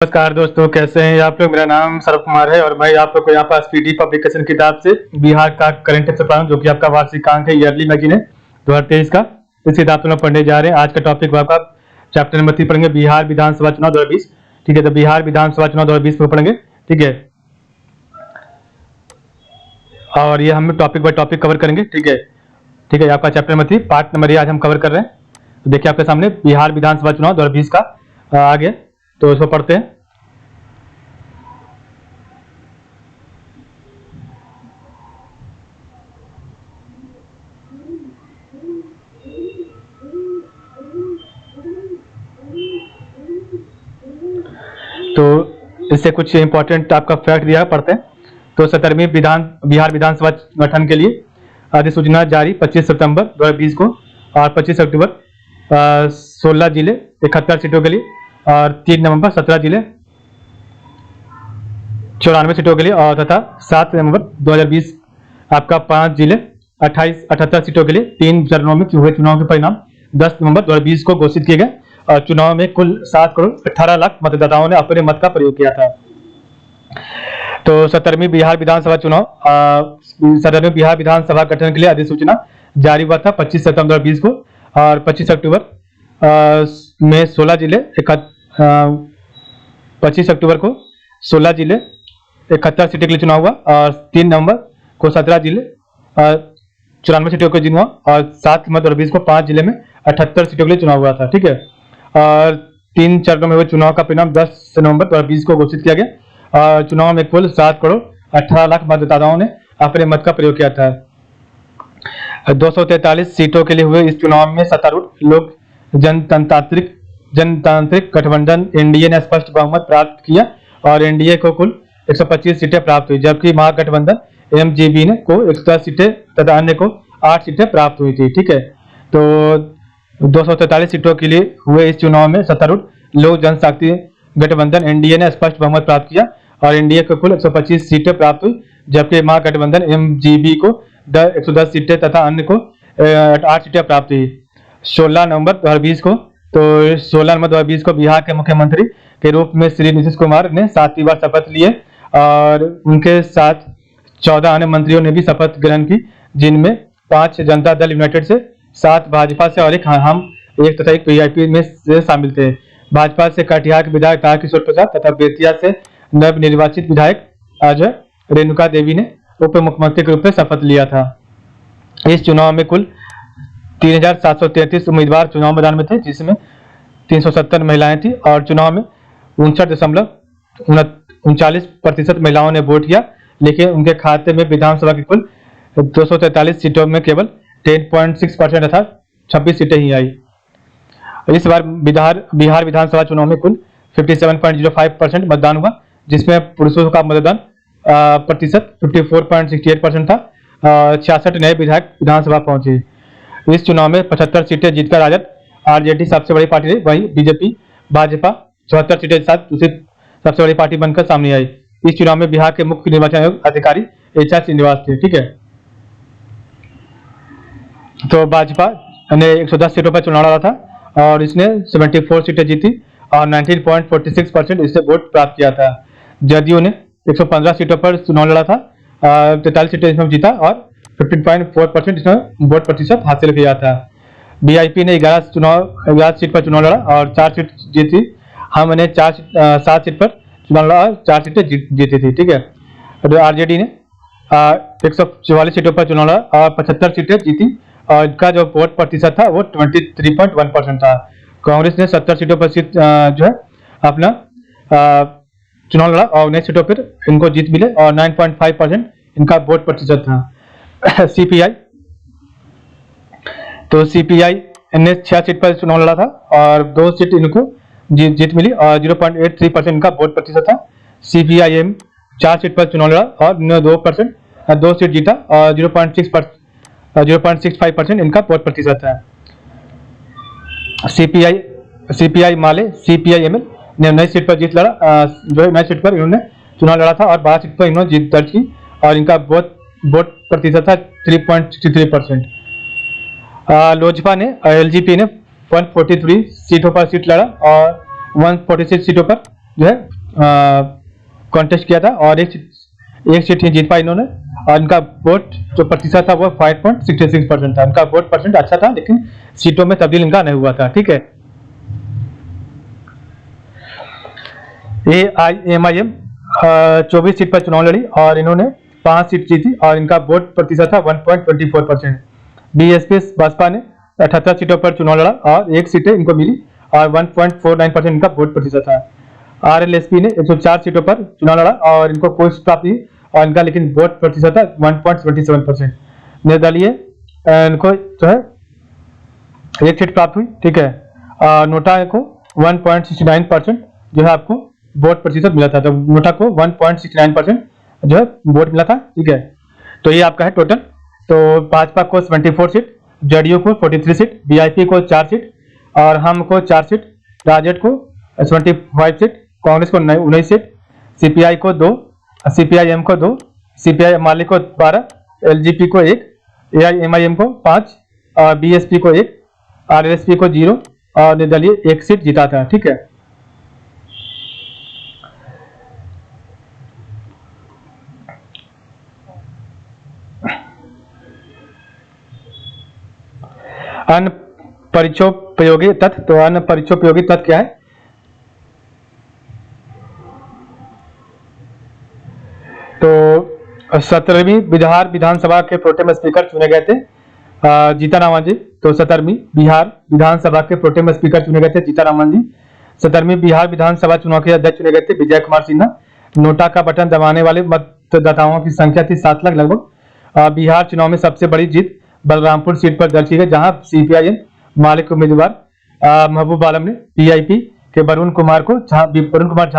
नमस्कार दोस्तों, कैसे हैं आप लोग। मेरा नाम सरव कुमार है और मैं आप लोग को यहाँ पर स्पीडी पब्लिकेशन किताब से बिहार का करंट अफेयर पढ़ा हूँ, जो कि आपका वार्षिकांक है, ईयरली मैगजीन है 2023 का। इस किताब को हम पढ़ने जा रहे हैं। आज का टॉपिक आपका चैप्टर नंबर 3 पढ़ेंगे, बिहार विधानसभा चुनाव 2020। ठीक है, तो बिहार विधानसभा चुनाव 2020 को पढ़ेंगे। ठीक है, और ये हम टॉपिक बाय टॉपिक कवर करेंगे। ठीक है, ठीक है, आपका चैप्टर नंबर 3 पार्ट नंबर ये आज हम कवर कर रहे हैं। तो देखिए आपके सामने बिहार विधानसभा चुनाव 2020 का आगे, तो इसको पढ़ते हैं। तो इससे कुछ इंपॉर्टेंट आपका फैक्ट दिया है, पढ़ते हैं। तो 17वीं बिहार विधानसभा गठन के लिए अधिसूचना जारी 25 सितंबर 2020 को, और 25 अक्टूबर 16 जिले 71 सीटों के लिए, और 3 नवंबर 17 जिले 94 सीटों के लिए, और तथा 7 नवंबर 2020 आपका 5 जिले 78 सीटों के लिए 3 चरणों में हुए चुनाव के परिणाम 10 नवंबर 2020 को घोषित किए गए। और चुनाव में कुल 7 करोड़ 18 लाख मतदाताओं ने अपने मत का प्रयोग किया था। तो 17वीं बिहार विधानसभा चुनाव 17वीं बिहार विधानसभा गठन के लिए अधिसूचना जारी हुआ था 25 सितंबर 2020 को, और 25 अक्टूबर में 16 जिले 25 अक्टूबर को 16 जिले 71 सीटों के लिए चुनाव हुआ, और 3 नवंबर को 17 जिले 94 सीटों के चुनाव, और 7 नवंबर 2020 को 5 जिले में 78 सीटों के लिए चुनाव हुआ था। ठीक है, और 3 चरणों में हुए चुनाव का परिणाम 10 नवंबर 2020 को घोषित किया गया। और चुनाव में कुल 7 करोड़ 18 लाख मतदाताओं ने अपने मत का प्रयोग किया था। 243 सीटों के लिए हुए इस चुनाव में सत्तारूढ़ लोक जनतांत्रिक गठबंधन एनडीए ने स्पष्ट बहुमत प्राप्त किया, और एनडीए को कुल 125 सीटें प्राप्त हुई, जबकि महागठबंधन एमजीबी ने को 110 सीटें तथा अन्य को 8 सीटें प्राप्त हुई थी। ठीक है, तो 243 सीटों के लिए हुए इस चुनाव में सत्तारूढ़ लोक जनशक्ति गठबंधन एनडीए ने स्पष्ट बहुमत प्राप्त किया, और एनडीए को कुल 125 सीटें प्राप्त हुई, जबकि महागठबंधन एमजीबी को 110 सीटें तथा अन्य को 8 सीटें प्राप्त हुई। 16 नवंबर 2020 को, तो 16 नवंबर 2020 को बिहार के मुख्यमंत्री के रूप में श्री नीतीश कुमार ने 7वीं बार शपथ लिए, और उनके साथ 14 अन्य मंत्रियों ने भी शपथ ग्रहण की, जिनमें 5 जनता दल यूनाइटेड से, 7 भाजपा से और एक तथा एक वीआईपी में से शामिल थे। भाजपा से कटिहार के विधायक तारकिशोर प्रसाद तथा बेतिया से नवनिर्वाचित विधायक अजय रेणुका देवी ने उप मुख्यमंत्री के रूप में शपथ लिया था। इस चुनाव में कुल 3733 उम्मीदवार चुनाव मैदान में थे, जिसमें 370 महिलाएं थी, और चुनाव में 59.39% महिलाओं ने वोट किया, लेकिन उनके खाते में विधानसभा की कुल 243 सीटों में केवल 10.6% अर्थात 26 सीटें ही आई। इस बार बिहार विधानसभा चुनाव में कुल 57.05% मतदान हुआ, जिसमें पुरुषों का मतदान प्रतिशत 54.68% था। 66 नए विधायक विधानसभा पहुंचे। इस चुनाव में 75 सीटें जीतकर राजद आरजेडी सबसे बड़ी पार्टी रही, वहीं बीजेपी भाजपा 74 सीटें के साथ दूसरी सबसे बड़ी पार्टी बनकर सामने आई। इस चुनाव में बिहार के मुख्य निर्वाचन आयोग अधिकारी एचआर श्रीनिवास थे। ठीक है, तो भाजपा ने 110 सीटों पर चुनाव लड़ा था, और इसने 74 सीटें जीती और 19.46% इससे वोट प्राप्त किया था। जदयू ने 115 सीटों पर चुनाव लड़ा था, 43 सीटें इसमें जीता और 15.4% इसमें वोट प्रतिशत हासिल किया था। बीआईपी ने 11 सीट पर चुनाव लड़ा और 4 सीट जीती। हमने 7 सीट पर चुनाव लड़ा और 4 सीटें जीती थी। ठीक है, आरजेडी ने 144 सीटों पर चुनाव लड़ा और 75 सीटें जीती, और इनका जो वोट प्रतिशत था वो 23.1% था। कांग्रेस ने 70 सीटों पर जो है अपना चुनाव लड़ा और 19 सीटों पर इनको जीत मिले, और 9.5% इनका वोट प्रतिशत था। सीपीआई ने 6 सीट पर चुनाव लड़ा था और 2 सीट इनको जीत मिली, और 0.83% इनका वोट प्रतिशत था। सीपीआईएम 4 सीट पर चुनाव लड़ा और 2 सीट जीता, और 0.65% इनका वोट प्रतिशत है। सीपीआई माले सीपीआईएमएल ने 19 सीट पर जीत लड़ा, जो 19 सीट पर इन्होंने चुनाव लड़ा था, और 12 सीट पर इन्होंने जीत दर्ज की, और इनका वोट प्रतिशत था 3.63%। लोजपा ने एलजेपी ने 143 सीटों पर सीट लड़ा और 146 सीटों पर जो है कॉन्टेस्ट किया था और एक सीट ही जीत पाई इन्होंने। और इनका वोट जो प्रतिशत था वो 5.66% था। इनका वोट परसेंट अच्छा था, लेकिन सीटों में तब्दील इनका नहीं हुआ था। ठीक है, AIMIM 24 सीट पर चुनाव लड़ी और इन्होंने 5 सीट जीती और इनका वोट प्रतिशत था 1.24%। BSP बसपा ने 78 सीटों पर चुनाव लड़ा और 1 सीटें इनको मिली और 1.49% इनका वोट प्रतिशत था। RLSP ने 104 सीटों पर चुनाव लड़ा और इनको कोई सीट प्राप्त नहीं और इनका लेकिन वोट प्रतिशत था 1.27%। निर्दलीय इनको जो है 1 सीट प्राप्त हुई। ठीक है, नोटा को 1.69% जो है आपको वोट प्रतिशत मिला था। तो नोटा को 1.69% जो है वोट मिला था। ठीक है, तो ये आपका है टोटल। तो भाजपा को 74 सीट, JDU को 43 सीट, VIP को 4 सीट और हम को 4 सीट, राजद को 75 सीट, कांग्रेस को 19 सीट, CPI को 2, CPIM को 2, CPI माले को 12, LGP को 1, AIMIM को 5 और BSP को 1, RLSP को 0 और निर्दलीय 1 सीट जीता था। ठीक है, अन्य परिचयोपयोगी तथ्य। तो अन्य परिचयोपयोगी तथ्य क्या है? तो 17वीं बिहार विधानसभा के प्रोटेम स्पीकर चुने गए थे जीतनराम जी। तो 17वीं बिहार विधानसभा के प्रोटेम स्पीकर चुने गए थे जीतनराम जी। 17वीं बिहार विधानसभा चुनाव के अध्यक्ष चुने गए थे विजय कुमार सिन्हा। नोटा का बटन दबाने वाले मतदाताओं की संख्या थी 7 लाख लगभग। बिहार चुनाव में सबसे बड़ी जीत बलरामपुर सीट पर दर्ज की गई, जहां CPIM मालिक उम्मीदवार महबूब आलम ने PIP के वरुण कुमार झा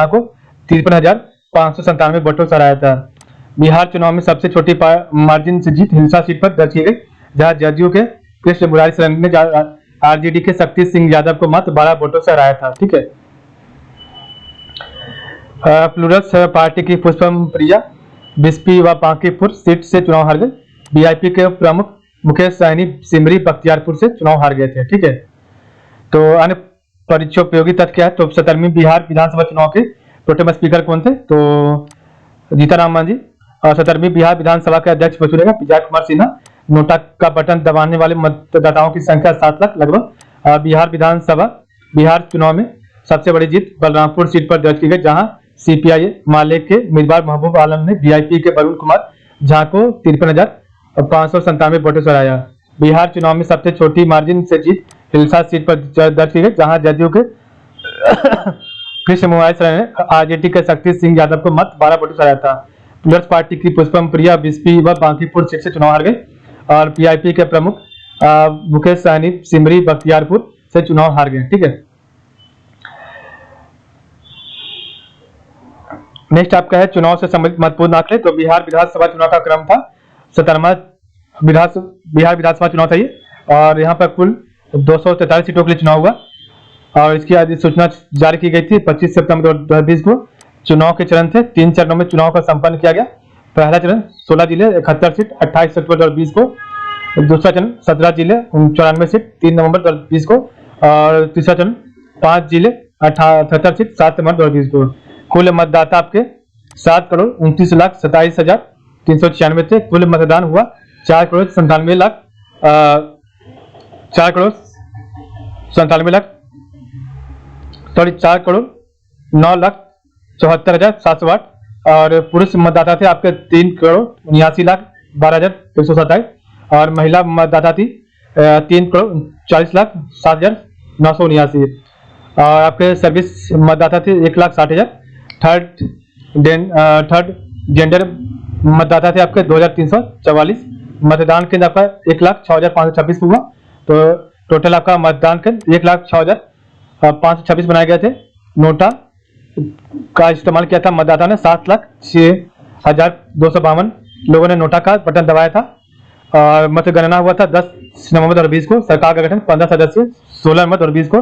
को 53,597 वोटों से हराया था। बिहार चुनाव में सबसे छोटी मार्जिन से जीत हिलसा सीट पर दर्ज की गई, जहां JDU के कृष्ण मुरारी शरण ने RJD के शक्ति सिंह यादव को मात्र 12 वोटों से हराया था। ठीक है, प्लूरल्स पार्टी की पुष्पम प्रिया बिस्पी व बांकीपुर सीट से चुनाव हार गए। VIP के प्रमुख मुकेश सहनी सिमरी बख्तियारपुर से चुनाव हार गए थे। ठीक है, तो अन्य परिचयोपयोगी तथ्य क्या है? तो 17वीं बिहार विधानसभा चुनाव के प्रोटेम स्पीकर कौन थे? तो जीतनराम मांझी। और 17वीं बिहार विधानसभा के अध्यक्ष चुनेगा विजय कुमार सिन्हा। नोटा का बटन दबाने वाले मतदाताओं की संख्या 7 लाख लगभग। बिहार चुनाव में सबसे बड़ी जीत बलरामपुर सीट पर दर्ज की गई, जहां CPI माले के उम्मीदवार महबूब आलम ने VIP के वरुण कुमार झा को 53,597 वोटों से हराया। बिहार चुनाव में सबसे छोटी मार्जिन से जीत हिलसा सीट पर दर्ज की गई, जहां JDU के कृष्ण मुरारी शरण ने RJD के शक्ति सिंह यादव को मत 12 वोटों से हराया था। प्लस पार्टी की पुष्पम प्रिया बिस्पी व बांकीपुर सीट से चुनाव हार गए और PIP के प्रमुख मुकेश सहनी सिमरी बख्तियारपुर से चुनाव हार गए। ठीक है, नेक्स्ट आपका है चुनाव से संबंधित महत्वपूर्ण आंकड़े। तो बिहार विधानसभा चुनाव का क्रम था 17वां बिहार विधानसभा चुनाव था ये, और यहाँ पर कुल 243 सीटों के लिए चुनाव हुआ और इसकी अधिसूचना जारी की गई थी 25 सितंबर 2020 को। चुनाव के चरण थे, 3 चरणों में चुनाव का संपन्न किया गया। पहला चरण 16 जिले 71 सीट 28 सितंबर 2020 को, दूसरा चरण 17 जिले 94 सीट 3 नवंबर 2020 को और तीसरा चरण 5 जिले 78 सीट 7 सितंबर 2020 को। कुल मतदाता आपके 7,29,27,396 थे। कुल मतदान हुआ 4,97,9,74,787 और पुरुष मतदाता थे आपके 3,79,12,127 और महिला मतदाता थी 3,40,07,979 और आपके सर्विस मतदाता थे 1,60,000। थर्ड जेंडर मतदाता थे आपके 2,344। मतदान केंद्र आपका 1,06,526 हुआ। तो टोटल आपका मतदान केंद्र 1,06,526 बनाए गए थे। नोटा का इस्तेमाल किया था मतदाता ने 7,06,252 लोगों ने नोटा का बटन दबाया था और मतगणना हुआ था 10 नवंबर 2020 को। सरकार का गठन 15 सदस्य 16 नवंबर 2020 को।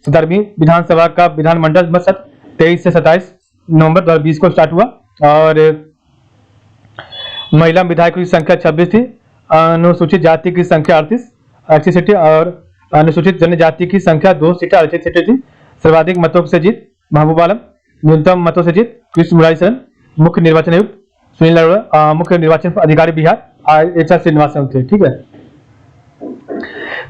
17वीं विधानसभा का विधानमंडल में सत्र 23 से 27 नवंबर 2020 को स्टार्ट हुआ और महिला विधायकों की संख्या 26 थी। अनुसूचित जाति की संख्या 38 सीटें और अनुसूचित जनजाति की संख्या 2 सीटें 38 सीटें थी। सर्वाधिक मतों से जीत महबूब आलम। न्यूनतम मतों से जीत कृष्ण मुरारी शरण। मुख्य निर्वाचन आयुक्त सुनील अरोड़ा। मुख्य निर्वाचन अधिकारी बिहार एच आर श्रीनिवासन थे। ठीक है,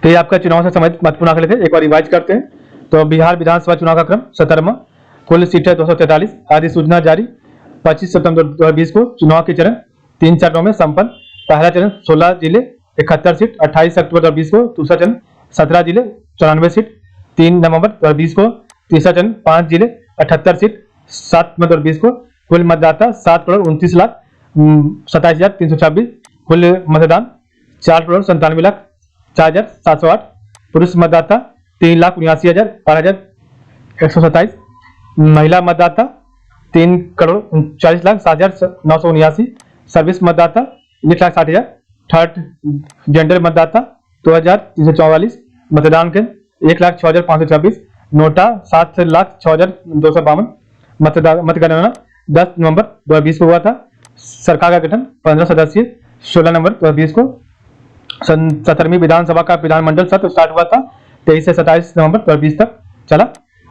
तो ये आपका चुनाव से संबंधित महत्वपूर्ण आंकड़े थे। एक बार रिवाइज करते हैं। तो बिहार विधानसभा चुनाव का क्रम 17वां, कुल सीटें 243। अधिसूचना जारी 25 सितंबर 2020 को। चुनाव के चरण 3 चरणों में संपन्न। पहला चरण 16 जिले 71 सीट 28 अक्टूबर 2020 को। दूसरा चरण 17 जिले 94 सीट 3 नवंबर 2020 को। तीसरा चरण 5 जिले 78 सीट 7 नवंबर 2020 को। कुल मतदाता 7,29,27,326। कुल मतदान 4,97,04,708। पुरुष मतदाता 3,79,127। महिला मतदाता 3,40,07,979। सर्विस मतदाता 1,60,000। थर्ड जेंडर मतदाता 2,344। मतदान केंद्र 1,06,526। नोटा 7,06,252। मतगणना 10 नवंबर 2020 को हुआ था। सरकार का गठन 15 सदस्यीय 16 नवंबर 2020 को। 17वीं विधानसभा का विधानमंडल सत्र स्टार्ट हुआ था 23 से 27 नवंबर 2020 तक चला।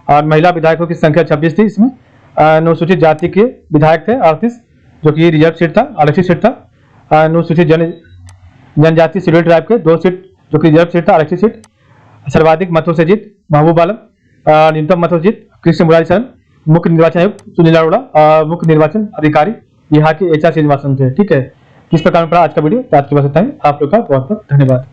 और महिला विधायकों की संख्या 26 थी। इसमें अनुसूचित जाति के विधायक थे 38, जो कि रिजर्व सीट था, आरक्षित सीट था। अनुसूचित जनजाति शेड्यूल ट्राइब के 2 सीट, जो कि रिजर्व सीट था, आरक्षित सीट। सर्वाधिक मतों से जीत महबूब आलम। न्यूनतम मतों से जीत कृष्ण मुरारी शरण। मुख्य निर्वाचन आयुक्त सुनील अरोड़ा और मुख्य निर्वाचन अधिकारी यहाँ के एच आर श्रीनिवासन थे। ठीक है, किस प्रकार में पड़ा आज का वीडियो, तो आज के बस इतना ही। आप लोग का बहुत बहुत धन्यवाद।